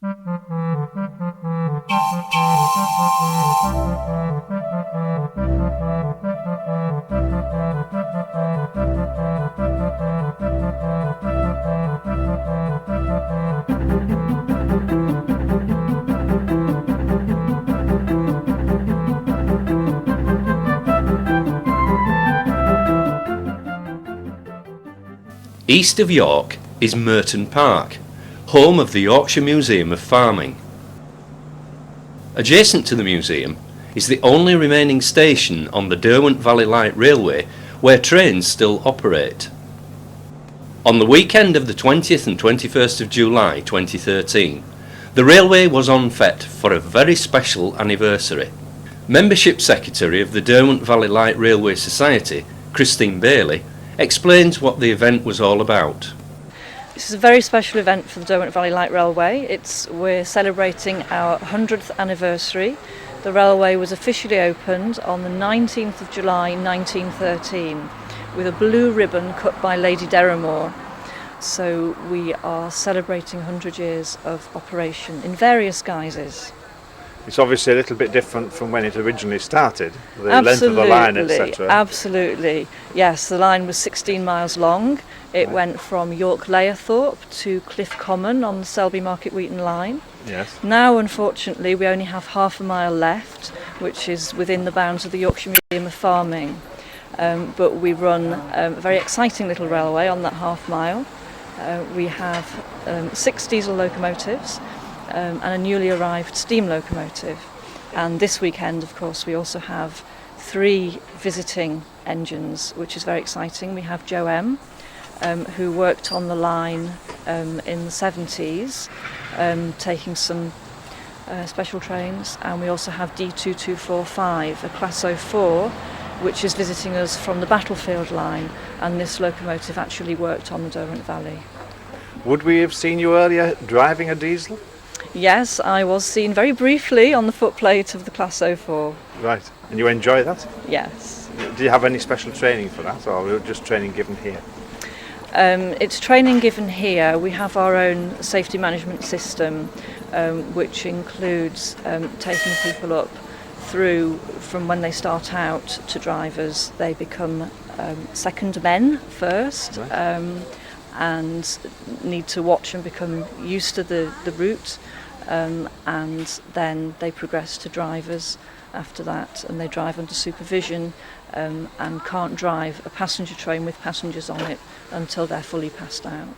East of York is Murton Park, home of the Yorkshire Museum of Farming. Adjacent to the museum is the only remaining station on the Derwent Valley Light Railway where trains still operate. On the weekend of the 20th and 21st of July 2013, the railway was on fête for a very special anniversary. Membership Secretary of the Derwent Valley Light Railway Society, Christine Bailey, explains what the event was all about. This is a very special event for the Derwent Valley Light Railway. We're celebrating our 100th anniversary. The railway was officially opened on the 19th of July 1913 with a blue ribbon cut by Lady Derrymore. So we are celebrating 100 years of operation in various guises. It's obviously a little bit different from when it originally started, the length of the line, etc. Absolutely, yes. The line was 16 miles long. It went from York Layerthorpe to Cliff Common on the Selby Market Wheaton line. Yes. Now, unfortunately, we only have half a mile left, which is within the bounds of the Yorkshire Museum of Farming. But we run a very exciting little railway on that half mile. We have 6 diesel locomotives and a newly arrived steam locomotive. And this weekend, of course, we also have 3 visiting engines, which is very exciting. We have Joe M, who worked on the line in the 70s, taking some special trains, and we also have D2245, a Class 04, which is visiting us from the Battlefield line, and this locomotive actually worked on the Derwent Valley. Would we have seen you earlier driving a diesel? Yes, I was seen very briefly on the footplate of the Class 04. Right, and you enjoy that? Yes. Do you have any special training for that, or just training given here? It's training given here. We have our own safety management system, which includes taking people up through from when they start out to drivers. They become second men first, right. And need to watch and become used to the route, and then they progress to drivers after that, and they drive under supervision and can't drive a passenger train with passengers on it until they're fully passed out.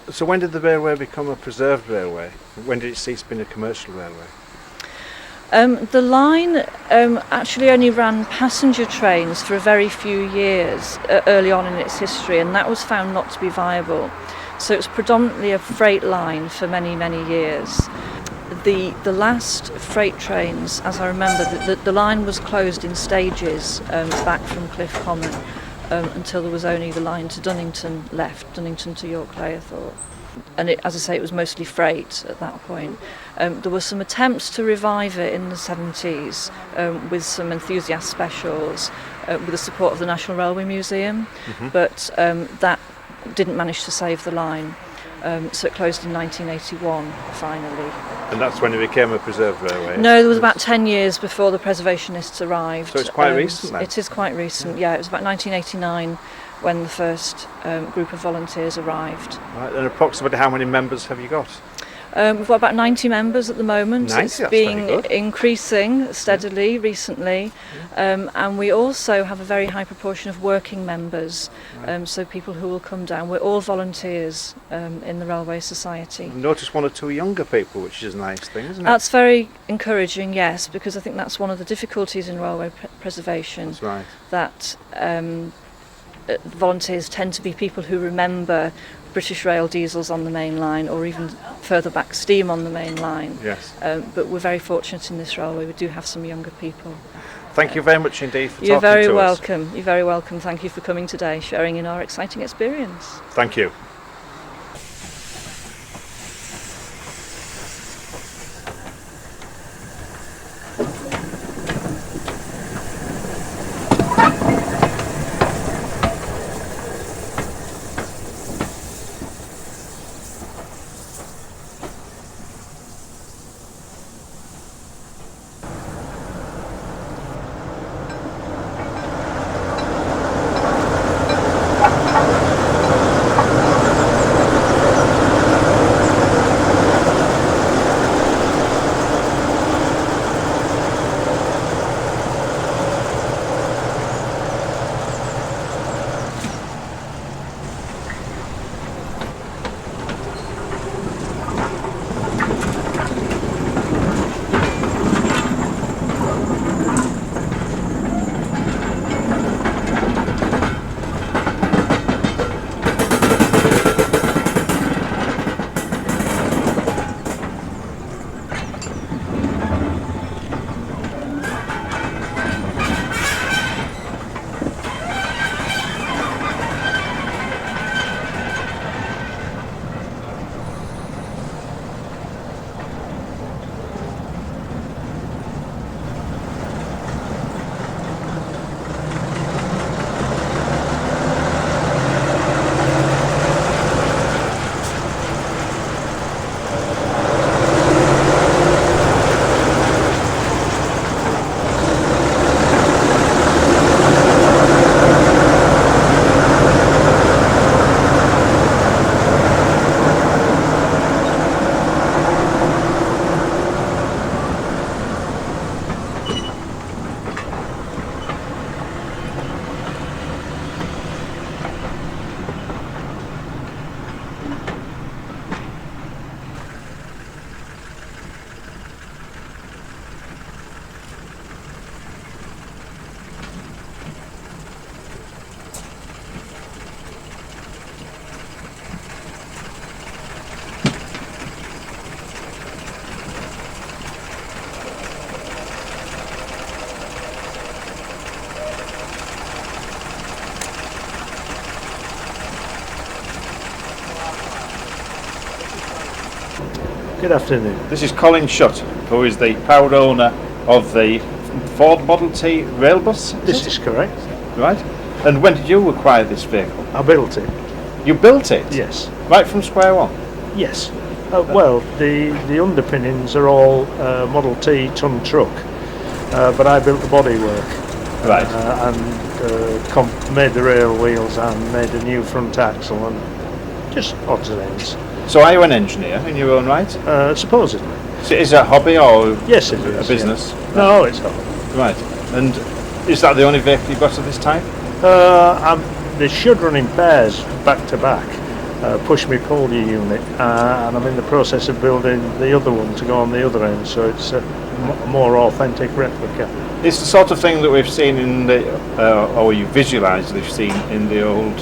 So when did the railway become a preserved railway? When did it cease being a commercial railway? The line actually only ran passenger trains for a very few years early on in its history, and that was found not to be viable. So it was predominantly a freight line for many, many years. The last freight trains, as I remember, the line was closed in stages back from Cliff Common until there was only the line to Dunnington left, Dunnington to York Layerthorpe. And as I say, it was mostly freight at that point. There were some attempts to revive it in the 70s with some enthusiast specials with the support of the National Railway Museum, but that didn't manage to save the line. So it closed in 1981, finally. And that's when it became a preserved railway? No, there was about 10 years before the preservationists arrived. So it's quite recent then? It is quite recent, yeah. It was about 1989 when the first group of volunteers arrived. Right, and approximately how many members have you got? We've got about 90 members at the moment. 90, it's been increasing steadily recently, and we also have a very high proportion of working members, so people who will come down. We're all volunteers in the Railway Society. I've noticed 1 or 2 younger people, which is a nice thing, isn't it? That's very encouraging, yes, because I think that's one of the difficulties in railway preservation. That's right. That volunteers tend to be people who remember British Rail diesels on the main line, or even further back steam on the main line. Yes. But we're very fortunate in this railway. We do have some younger people. Thank you very much indeed for You're talking to us. very welcome. You're very welcome. Thank you for coming today, sharing in our exciting experience. Thank you. Good afternoon. This is Colin Shutt, who is the proud owner of the Ford Model T rail bus. This is correct. Right. And when did you acquire this vehicle? I built it. You built it? Yes. Right from square one? Yes. Well, the underpinnings are all Model T ton truck, but I built the bodywork. Right. And made the rail wheels and made a new front axle and just odds and ends. So are you an engineer in your own right? Supposedly. So is it a hobby or Yes, it is. a business? Yeah. No, it's not. Right. And is that the only vehicle you've got of this type? They should run in pairs, back to back. Push-me-pull unit, and I'm in the process of building the other one to go on the other end, so it's a more authentic replica. It's the sort of thing that we've seen in the, or you visualise we've seen in the old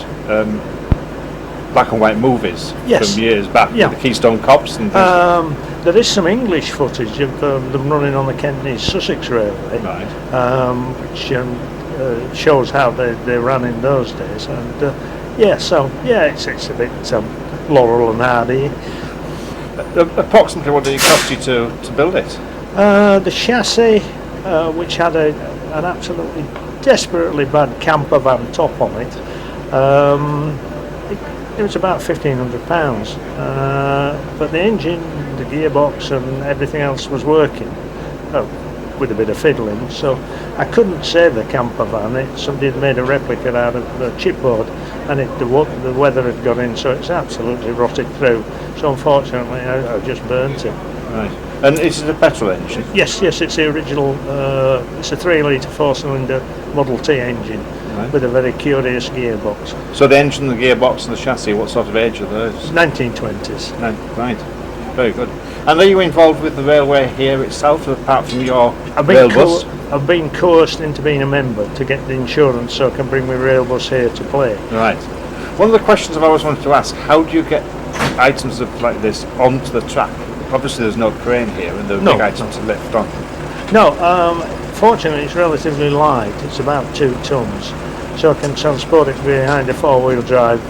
black and white movies from years back, yeah. The Keystone Cops and things. There is some English footage of them running on the Kent-Sussex Railway, Right. Which shows how they ran in those days, and it's a bit Laurel and Hardy. Approximately what did it cost you to build it? The chassis, which had an absolutely desperately bad camper van top on it, it was about £1,500, but the engine, the gearbox and everything else was working, with a bit of fiddling, so I couldn't save the camper van. Somebody had made a replica out of the chipboard, and the weather had got in, so it's absolutely rotted through, so unfortunately I just burnt it. Right. And is it a petrol engine? Yes, it's the original, it's a 3 litre 4-cylinder Model T engine, right, with a very curious gearbox. So the engine, the gearbox and the chassis, what sort of age are those? 1920s. Right, very good. And are you involved with the railway here itself, apart from your rail bus? I've been coerced into being a member to get the insurance so I can bring my rail bus here to play. Right. One of the questions I've always wanted to ask, how do you get items like this onto the track? Obviously there's no crane here and there are big items to lift on. No, fortunately it's relatively light, it's about 2 tons, so I can transport it behind a 4-wheel drive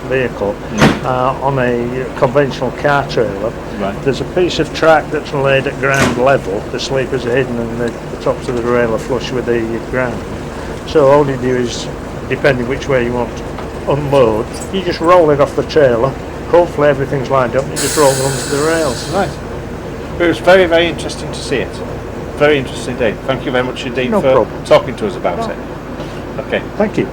vehicle on a conventional car trailer. Right. There's a piece of track that's laid at ground level, the sleepers are hidden and the tops of the rail are flush with the ground. So all you do is, depending which way you want to unload, you just roll it off the trailer. Hopefully everything's lined up and you just roll it onto the rails. Right. It was very, very interesting to see it. Very interesting day. Thank you very much indeed for talking to us about it. Okay. Thank you.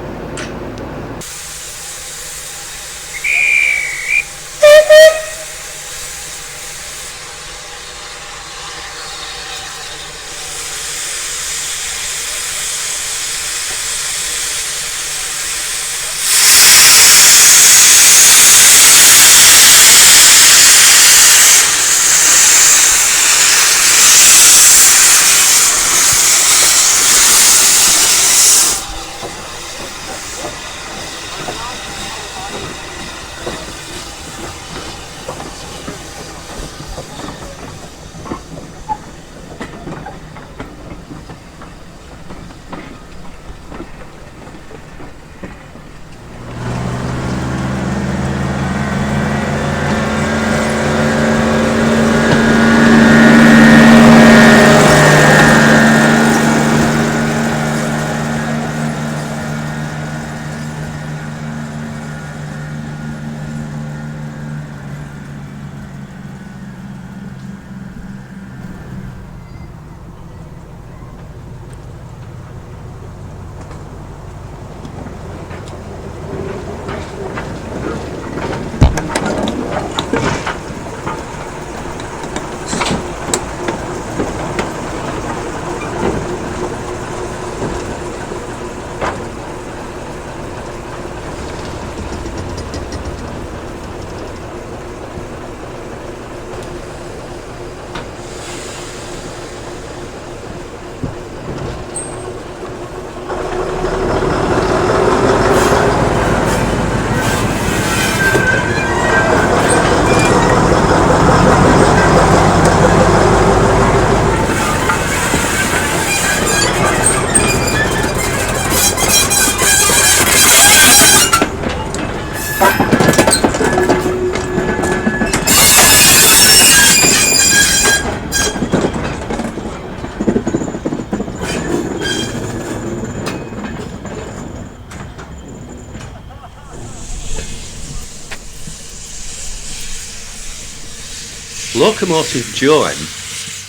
locomotive Joem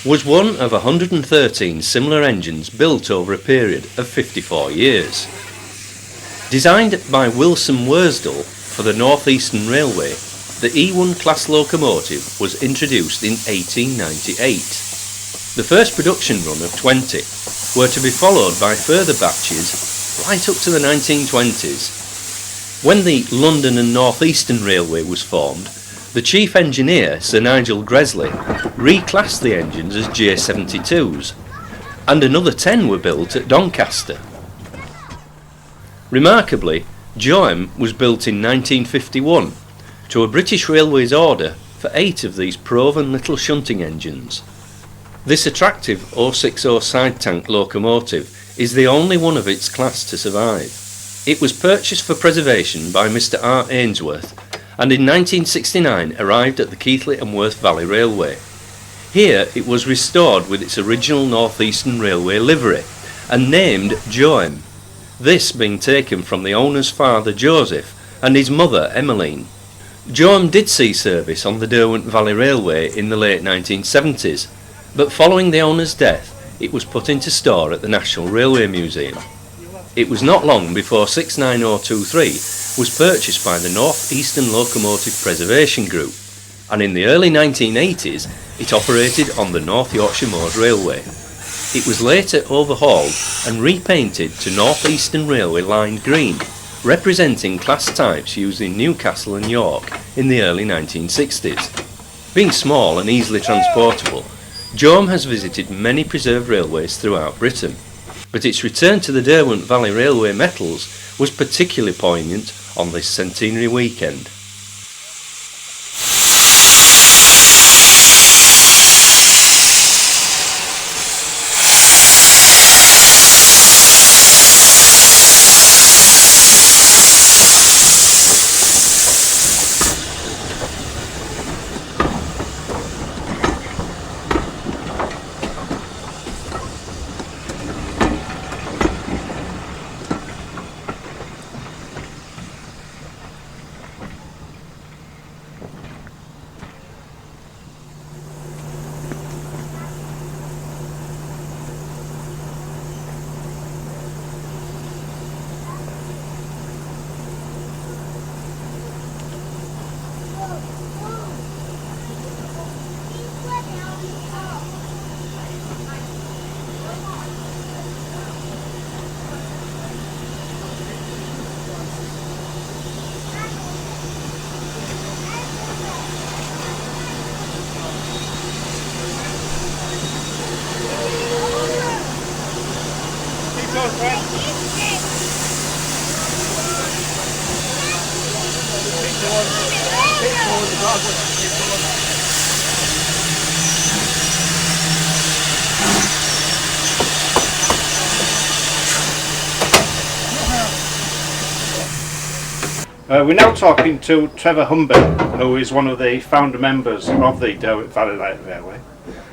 was one of 113 similar engines built over a period of 54 years. Designed by Wilson Worsdale for the North Eastern Railway, the E1 class locomotive was introduced in 1898. The first production run of 20 were to be followed by further batches right up to the 1920s. When the London and North Eastern Railway was formed, the chief engineer, Sir Nigel Gresley, reclassed the engines as J72s, and another 10 were built at Doncaster. Remarkably, Joem was built in 1951 to a British Railways order for 8 of these proven little shunting engines. This attractive 060 side tank locomotive is the only one of its class to survive. It was purchased for preservation by Mr. R. Ainsworth and in 1969 arrived at the Keighley and Worth Valley Railway. Here it was restored with its original North Eastern Railway livery and named Joem, this being taken from the owner's father Joseph and his mother Emmeline. Joem did see service on the Derwent Valley Railway in the late 1970s, but following the owner's death it was put into store at the National Railway Museum. It was not long before 69023 was purchased by the North Eastern Locomotive Preservation Group, and in the early 1980s it operated on the North Yorkshire Moors Railway. It was later overhauled and repainted to North Eastern Railway lined green, representing class types used in Newcastle and York in the early 1960s. Being small and easily transportable, Joem has visited many preserved railways throughout Britain, but its return to the Derwent Valley Railway metals was particularly poignant on this centenary weekend. We're now talking to Trevor Humber, who is one of the founder members of the Derwent Valley Light Railway.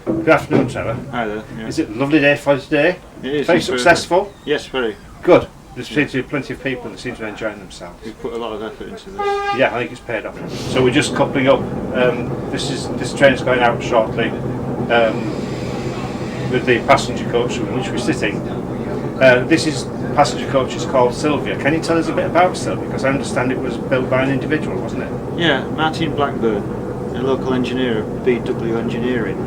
Good afternoon, Trevor. Hi there. Yeah. Is it a lovely day for us today? It is. Very successful? Yes, very. Good. There seems to be plenty of people that seem to be enjoying themselves. We've put a lot of effort into this. Yeah, I think it's paid off. So we're just coupling up. This train's going out shortly with the passenger coach in which we're sitting. This passenger coach is called Sylvia. Can you tell us a bit about Sylvia? Because I understand it was built by an individual, wasn't it? Yeah, Martin Blackburn, a local engineer of BW Engineering.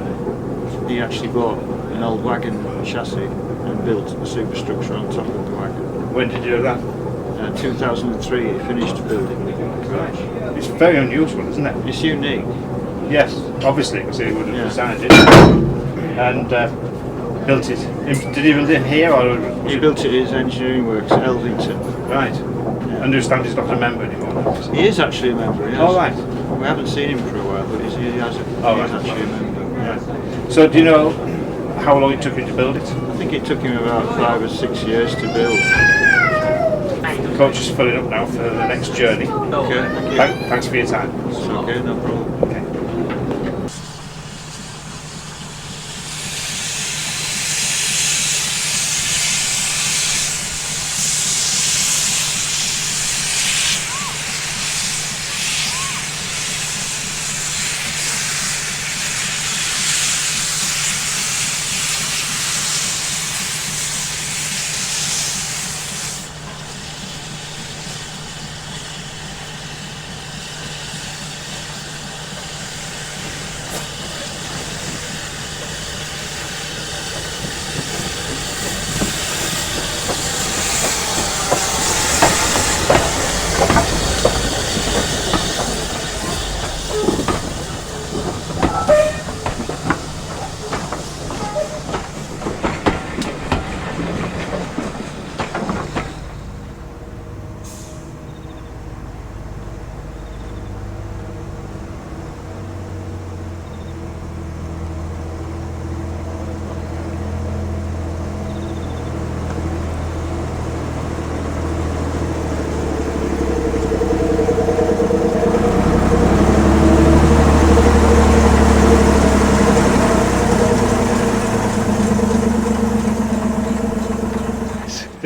He actually bought an old wagon chassis and built a superstructure on top of the wagon. When did you do that? 2003 he finished building it. Right. It's very unusual, isn't it? It's unique. Yes, obviously, because he would have designed it and built it. Did he build it here, or He built it at his engineering works at Elvington. Right. Yeah. I understand he's not a member anymore. He is actually a member. Yes. Oh, right. We haven't seen him for a while, but he is actually a member. Right. So, do you know how long it took him to build it? I think it took him about 5 or 6 years to build. The coach is filling up now for the next journey. Okay, thank you. Thanks for your time. It's okay, no problem. Okay.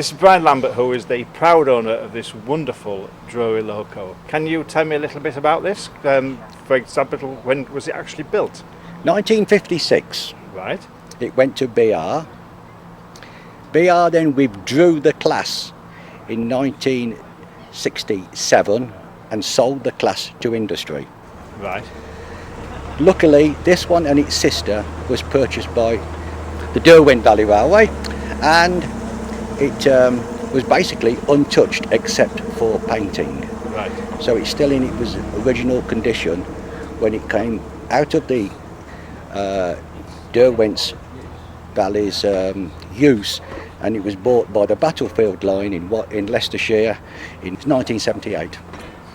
This is Brian Lambert, who is the proud owner of this wonderful Drury loco. Can you tell me a little bit about this? For example, when was it actually built? 1956. Right. It went to BR. BR then withdrew the class in 1967 and sold the class to industry. Right. Luckily, this one and its sister was purchased by the Derwent Valley Railway, and it was basically untouched except for painting. Right. So it's still in its original condition when it came out of the Derwent Valley's use, and it was bought by the Battlefield Line in Leicestershire in 1978.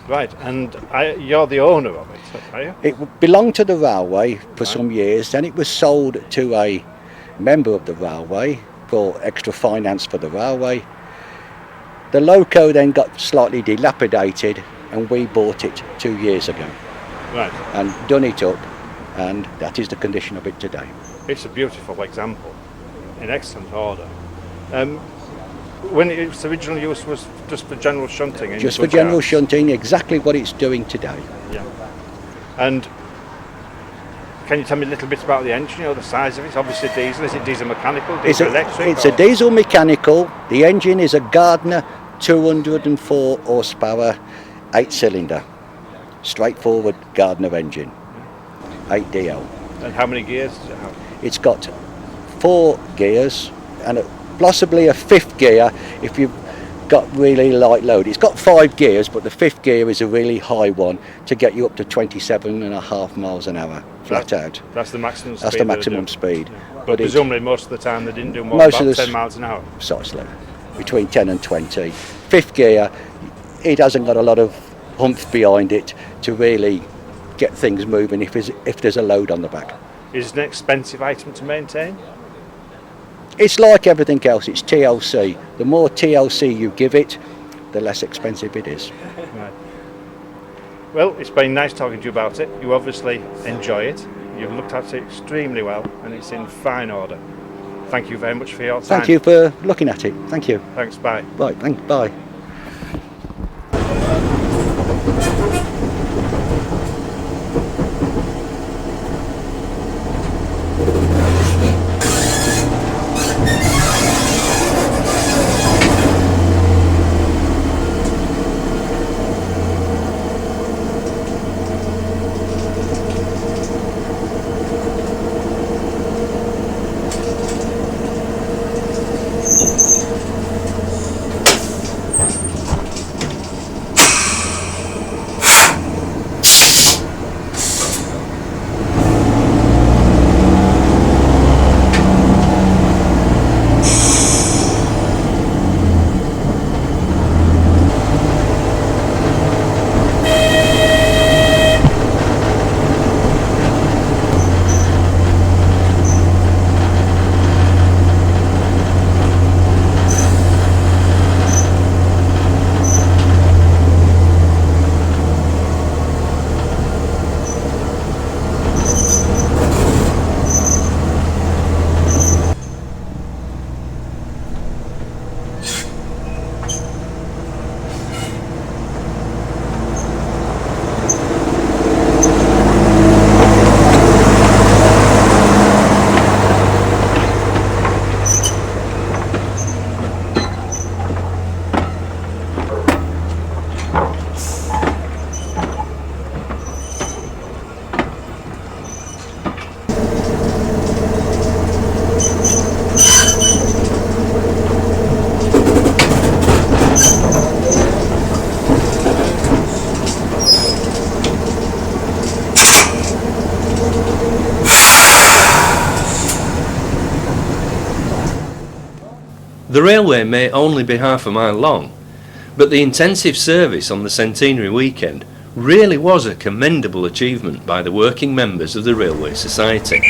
Right, and you're the owner of it, are you? It belonged to the railway for some years, then it was sold to a member of the railway for extra finance for the railway. The loco then got slightly dilapidated and we bought it 2 years ago. Right. And done it up, and that is the condition of it today. It's a beautiful example, in excellent order. When its original use was just for general shunting? In Just for general shunting, exactly what it's doing today. Yeah. And can you tell me a little bit about the engine, the size of it? Obviously diesel. Is it diesel mechanical, diesel electric? It's a diesel mechanical. The engine is a Gardner 204 horsepower, 8-cylinder. Straightforward Gardner engine, 8DL. And how many gears does it have? It's got 4 gears and possibly a 5th gear if you've got really light load. It's got 5 gears, but the 5th gear is a really high one to get you up to 27.5 miles an hour flat out. That's the maximum speed. That's the maximum speed. Yeah. But presumably most of the time they didn't do more most than of 10 miles an hour. Precisely, between 10 and 20. 5th gear, it hasn't got a lot of humph behind it to really get things moving if there's a load on the back. Is it an expensive item to maintain? It's like everything else, it's TLC. The more TLC you give it, the less expensive it is. Right. Well, it's been nice talking to you about it. You obviously enjoy it. You've looked at it extremely well and it's in fine order. Thank you very much for your time. Thank you for looking at it. Thank you. Thanks, bye. Right, bye. The railway may only be half a mile long, but the intensive service on the Centenary weekend really was a commendable achievement by the working members of the Railway Society.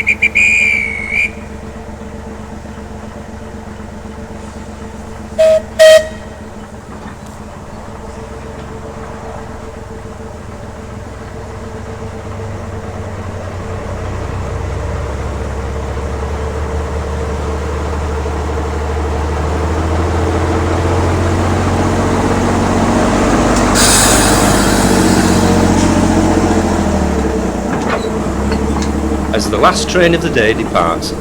As the last train of the day departs,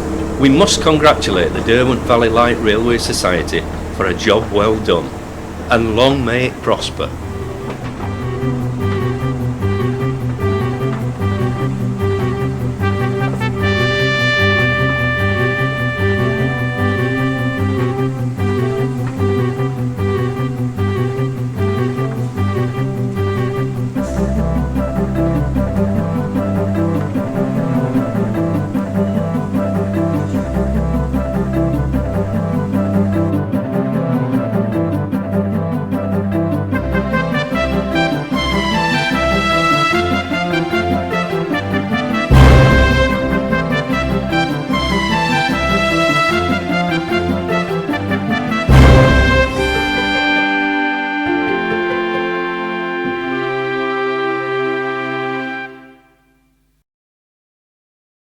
we must congratulate the Derwent Valley Light Railway Society for a job well done, and long may it prosper.